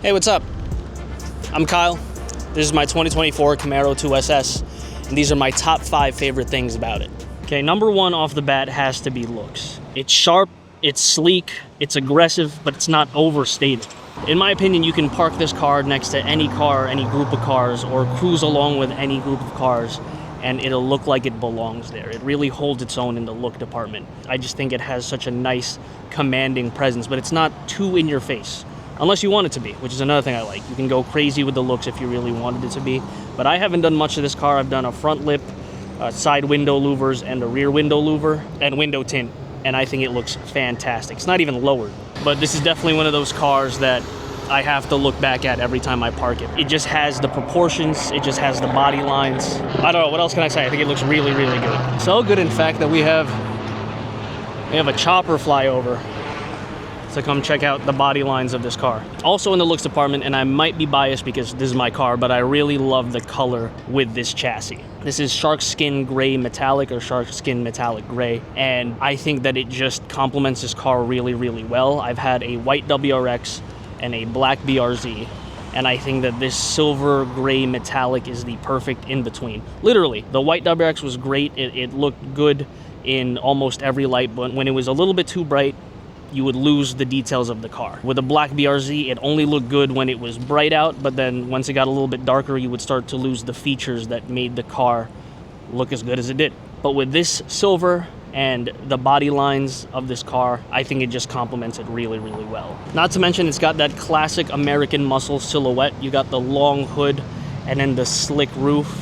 Hey, what's up? I'm Kyle. This is my 2024 Camaro 2SS, and these are my top 5 favorite things about it. Okay, number 1 off the bat has to be looks. It's sharp, it's sleek, it's aggressive, but it's not overstated. In my opinion, you can park this car next to any car, any group of cars, or cruise along with any group of cars, and it'll look like it belongs there. It really holds its own in the look department. I just think it has such a nice, commanding presence, but it's not too in your face. Unless you want it to be, which is another thing I like. You can go crazy with the looks if you really wanted it to be. But I haven't done much of this car. I've done a front lip, side window louvers, and a rear window louver, and window tint. And I think it looks fantastic. It's not even lowered. But this is definitely one of those cars that I have to look back at every time I park it. It just has the proportions. It just has the body lines. I don't know, what else can I say? I think it looks really, really good. So good, in fact, that we have a chopper fly over to come check out the body lines of this car. Also in the looks department, and I might be biased because this is my car, but I really love the color with this chassis. This is shark skin gray metallic, or shark skin metallic gray, and I think that it just complements this car really, really well. I've had a white WRX and a black BRZ, and I think that this silver gray metallic is the perfect in-between. Literally, the white WRX was great. It looked good in almost every light, but when it was a little bit too bright, you would lose the details of the car. With a black BRZ, it only looked good when it was bright out, but then once it got a little bit darker, you would start to lose the features that made the car look as good as it did. But with this silver and the body lines of this car, I think it just complements it really, really well. Not to mention, it's got that classic American muscle silhouette. You got the long hood and then the slick roof.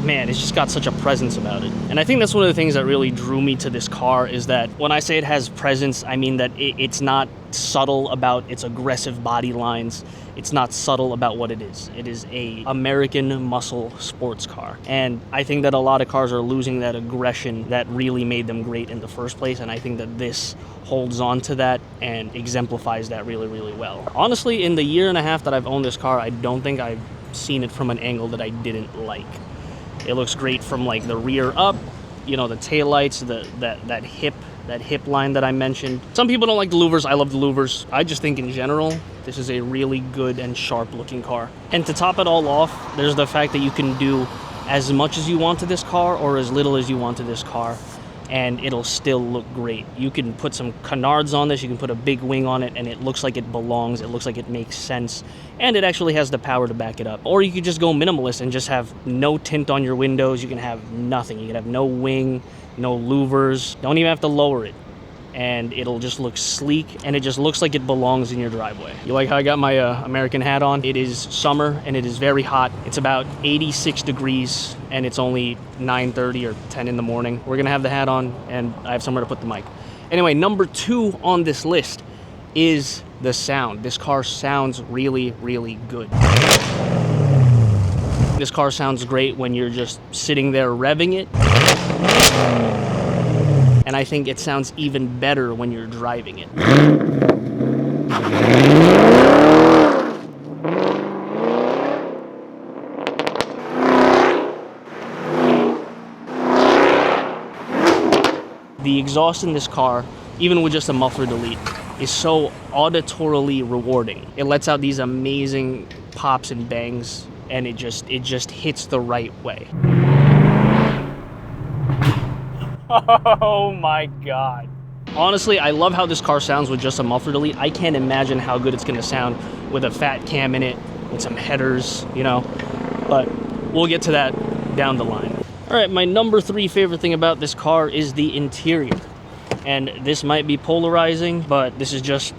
Man, it's just got such a presence about it. And I think that's one of the things that really drew me to this car, is that when I say it has presence, I mean that it's not subtle about its aggressive body lines. It's not subtle about what it is. It is a American muscle sports car. And I think that a lot of cars are losing that aggression that really made them great in the first place. And I think that this holds on to that and exemplifies that really, really well. Honestly, in the year and a half that I've owned this car, I don't think I've seen it from an angle that I didn't like. It looks great from like the rear up, you know, the taillights, that hip line that I mentioned. Some people don't like the louvers. I love the louvers. I just think in general, this is a really good and sharp looking car. And to top it all off, there's the fact that you can do as much as you want to this car or as little as you want to this car, and it'll still look great. You can put some canards on this, you can put a big wing on it, and it looks like it belongs, it looks like it makes sense, and it actually has the power to back it up. Or you could just go minimalist and just have no tint on your windows. You can have nothing. You can have no wing, no louvers, don't even have to lower it, and it'll just look sleek, and it just looks like it belongs in your driveway. You like how I got my American hat on? It is summer, and it is very hot. It's about 86 degrees, and it's only 9:30 or 10 in the morning. We're gonna have the hat on, and I have somewhere to put the mic. Anyway, number 2 on this list is the sound. This car sounds really, really good. This car sounds great when you're just sitting there revving it. And I think it sounds even better when you're driving it. The exhaust in this car, even with just a muffler delete, is so auditorily rewarding. It lets out these amazing pops and bangs, and it just hits the right way. Oh my God. Honestly, I love how this car sounds with just a muffler delete. I can't imagine how good it's gonna sound with a fat cam in it, with some headers, you know, but we'll get to that down the line. All right, my number 3 favorite thing about this car is the interior. And this might be polarizing, but this is just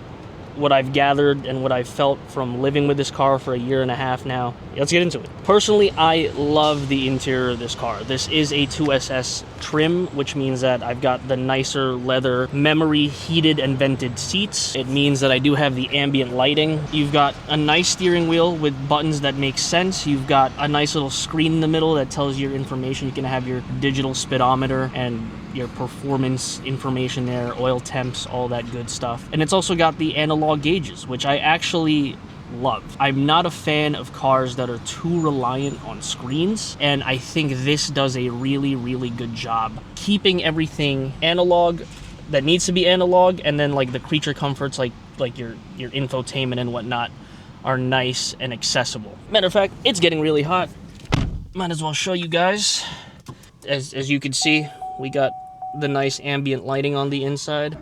what I've gathered and what I've felt from living with this car for a year and a half now. Let's get into it. Personally, I love the interior of this car. This is a 2SS trim, which means that I've got the nicer leather memory heated and vented seats. It means that I do have the ambient lighting. You've got a nice steering wheel with buttons that make sense. You've got a nice little screen in the middle that tells you your information. You can have your digital speedometer and your performance information there, oil temps, all that good stuff. And it's also got the analog gauges, which I actually love. I'm not a fan of cars that are too reliant on screens, and I think this does a really, really good job keeping everything analog that needs to be analog, and then like the creature comforts like like your infotainment and whatnot are nice and accessible. Matter of fact, it's getting really hot. Might as well show you guys. As you can see, we got the nice ambient lighting on the inside.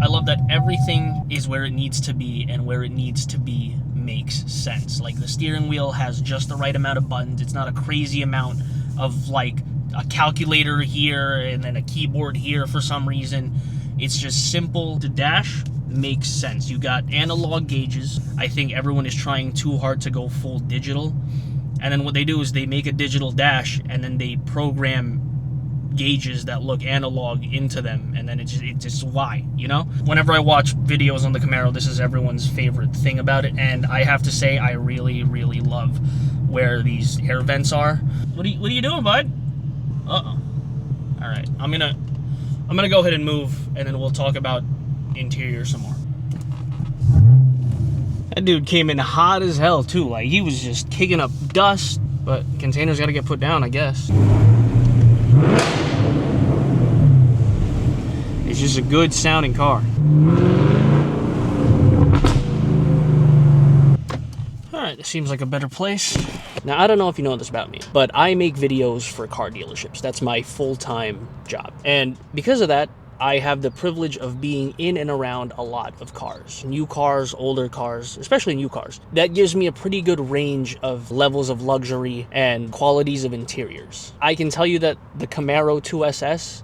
I love that everything is where it needs to be, and where it needs to be makes sense. Like the steering wheel has just the right amount of buttons. It's not a crazy amount of like a calculator here and then a keyboard here for some reason. It's just simple. The dash makes sense. You got analog gauges. I think everyone is trying too hard to go full digital. And then what they do is they make a digital dash and then they program gauges that look analog into them, and then it's just why, you know? Whenever I watch videos on the Camaro, this is everyone's favorite thing about it, and I have to say I really, really love where these air vents are. What are you doing, bud? Uh-oh. All right, I'm gonna go ahead and move, and then we'll talk about interior some more. That dude came in hot as hell too. Like he was just kicking up dust, but containers got to get put down, I guess. It's just a good sounding car. Alright, this seems like a better place. Now, I don't know if you know this about me, but I make videos for car dealerships. That's my full-time job. And because of that, I have the privilege of being in and around a lot of cars. New cars, older cars, especially new cars. That gives me a pretty good range of levels of luxury and qualities of interiors. I can tell you that the Camaro 2SS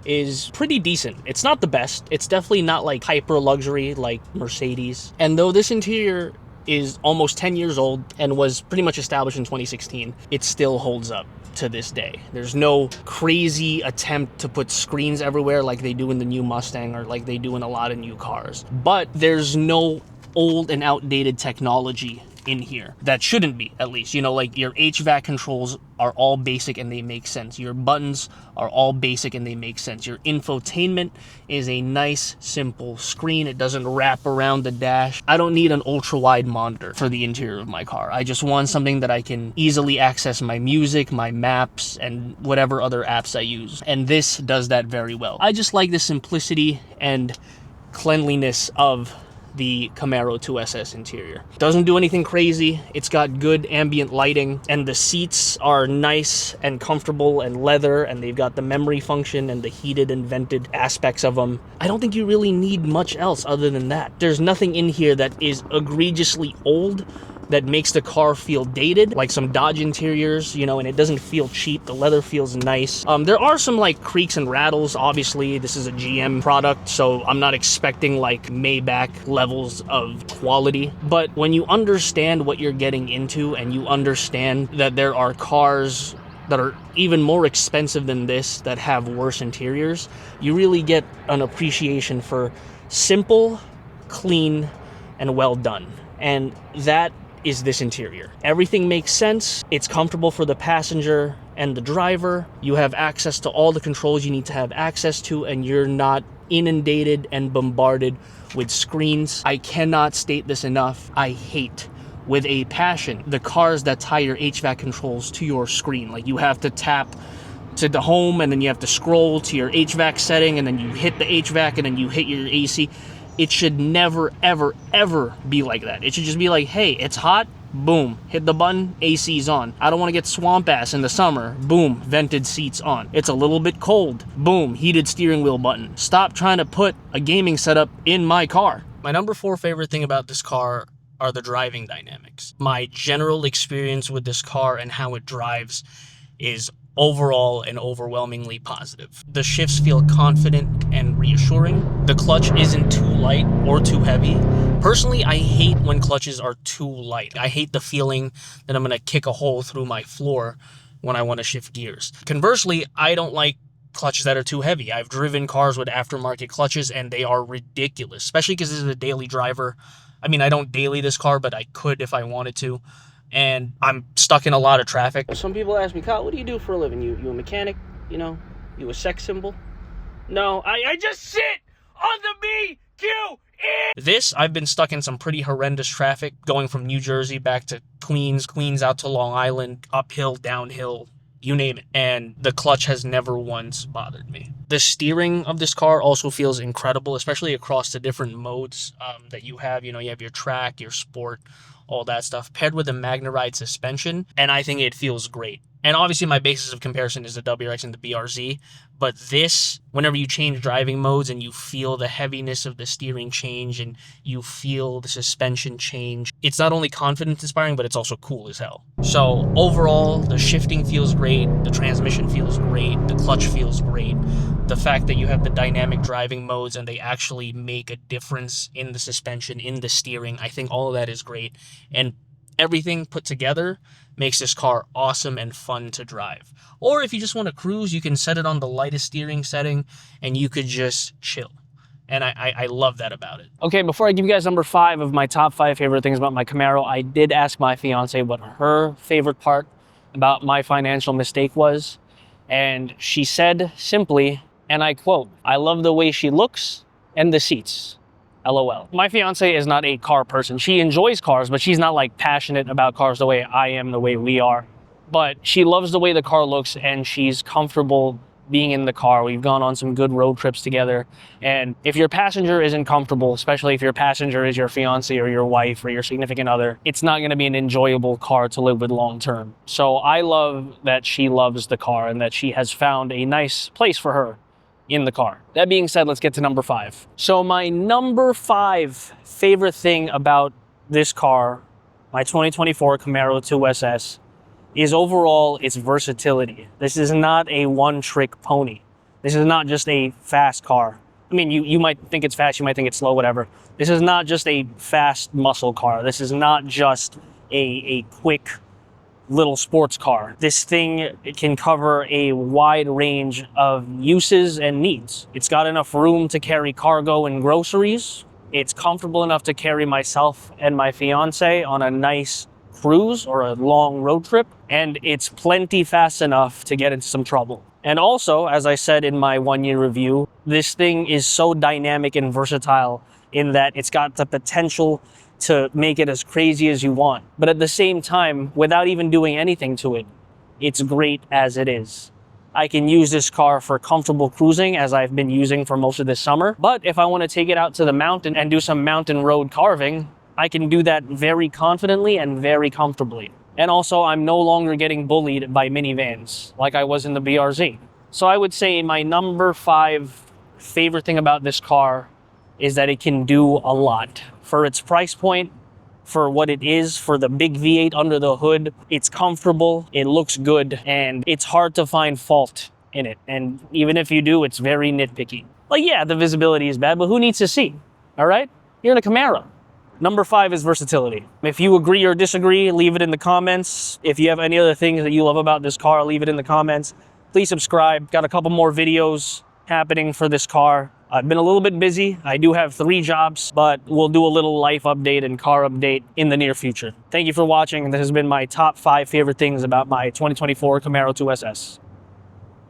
is pretty decent. It's not the best. It's definitely not like hyper luxury like Mercedes. And though this interior is almost 10 years old and was pretty much established in 2016, it still holds up to this day. There's no crazy attempt to put screens everywhere like they do in the new Mustang or like they do in a lot of new cars. But there's no old and outdated technology in here that shouldn't be, at least. You know, like your HVAC controls are all basic and they make sense. Your buttons are all basic and they make sense. Your infotainment is a nice simple screen. It doesn't wrap around the dash. I don't need an ultra wide monitor for the interior of my car. I just want something that I can easily access my music, my maps, and whatever other apps I use, and this does that very well. I just like the simplicity and cleanliness of the Camaro 2SS interior. Doesn't do anything crazy. It's got good ambient lighting, and the seats are nice and comfortable and leather, and they've got the memory function and the heated and vented aspects of them. I don't think you really need much else other than that. There's nothing in here that is egregiously old that makes the car feel dated, like some Dodge interiors, you know, and it doesn't feel cheap. The leather feels nice. There are some like creaks and rattles. Obviously, this is a GM product, so I'm not expecting like Maybach levels of quality. But when you understand what you're getting into and you understand that there are cars that are even more expensive than this that have worse interiors, you really get an appreciation for simple, clean, and well done. And that is this interior. Everything makes sense. It's comfortable for the passenger and the driver. You have access to all the controls you need to have access to, and you're not inundated and bombarded with screens. I cannot state this enough. I hate with a passion the cars that tie your HVAC controls to your screen. Like you have to tap to the home and then you have to scroll to your HVAC setting and then you hit the HVAC and then you hit your AC. It should never, ever, ever be like that. It should just be like, hey, it's hot, boom, hit the button, AC's on. I don't want to get swamp ass in the summer, boom, vented seats on. It's a little bit cold, boom, heated steering wheel button. Stop trying to put a gaming setup in my car. My number 4 favorite thing about this car are the driving dynamics. My general experience with this car and how it drives is overall and overwhelmingly positive. The shifts feel confident and reassuring. The clutch isn't too light or too heavy. Personally, I hate when clutches are too light. I hate the feeling that I'm gonna kick a hole through my floor when I want to shift gears. Conversely, I don't like clutches that are too heavy. I've driven cars with aftermarket clutches and they are ridiculous, especially because this is a daily driver. I mean, I don't daily this car, but I could if I wanted to. And I'm stuck in a lot of traffic. Some people ask me, Kyle, what do you do for a living? You a mechanic? You know, you a sex symbol? No, I just sit on the BQE! I've been stuck in some pretty horrendous traffic, going from New Jersey back to Queens out to Long Island, uphill, downhill, you name it. And the clutch has never once bothered me. The steering of this car also feels incredible, especially across the different modes that you have. You know, you have your track, your sport, all that stuff, paired with a Magnaride suspension, and I think it feels great. And obviously my basis of comparison is the WRX and the BRZ, but this, whenever you change driving modes and you feel the heaviness of the steering change and you feel the suspension change, it's not only confidence inspiring, but it's also cool as hell. So overall, the shifting feels great, the transmission feels great, the clutch feels great. The fact that you have the dynamic driving modes and they actually make a difference in the suspension, in the steering, I think all of that is great. And everything put together makes this car awesome and fun to drive. Or if you just want to cruise, you can set it on the lightest steering setting and you could just chill. And I love that about it. Okay, before I give you guys number 5 of my top 5 favorite things about my Camaro, I did ask my fiance what her favorite part about my financial mistake was. And she said simply, and I quote, "I love the way she looks and the seats. LOL." My fiance is not a car person. She enjoys cars, but she's not like passionate about cars the way I am, the way we are. But she loves the way the car looks and she's comfortable being in the car. We've gone on some good road trips together. And if your passenger isn't comfortable, especially if your passenger is your fiance or your wife or your significant other, it's not gonna be an enjoyable car to live with long term. So I love that she loves the car and that she has found a nice place for her in the car. That being said, let's get to number 5. So my number 5 favorite thing about this car, my 2024 Camaro 2SS, is overall its versatility. This is not a one-trick pony. This is not just a fast car. I mean, you might think it's fast, you might think it's slow, whatever. This is not just a fast muscle car. This is not just a quick little sports car. This thing can cover a wide range of uses and needs. It's got enough room to carry cargo and groceries. It's comfortable enough to carry myself and my fiance on a nice cruise or a long road trip, and it's plenty fast enough to get into some trouble. And also, as I said in my 1-year review, this thing is so dynamic and versatile in that it's got the potential to make it as crazy as you want. But at the same time, without even doing anything to it, it's great as it is. I can use this car for comfortable cruising, as I've been using for most of this summer. But if I want to take it out to the mountain and do some mountain road carving, I can do that very confidently and very comfortably. And also, I'm no longer getting bullied by minivans like I was in the BRZ. So I would say my number 5 favorite thing about this car is that it can do a lot. For its price point, for what it is, for the big V8 under the hood, it's comfortable, it looks good, and it's hard to find fault in it. And even if you do, it's very nitpicky. Like, yeah, the visibility is bad, but who needs to see? All right? You're in a Camaro. Number 5 is versatility. If you agree or disagree, leave it in the comments. If you have any other things that you love about this car, leave it in the comments. Please subscribe. Got a couple more videos happening for this car. I've been a little bit busy. I do have 3 jobs, but we'll do a little life update and car update in the near future. Thank you for watching. This has been my top 5 favorite things about my 2024 Camaro 2SS.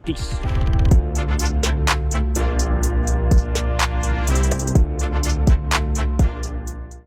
Peace.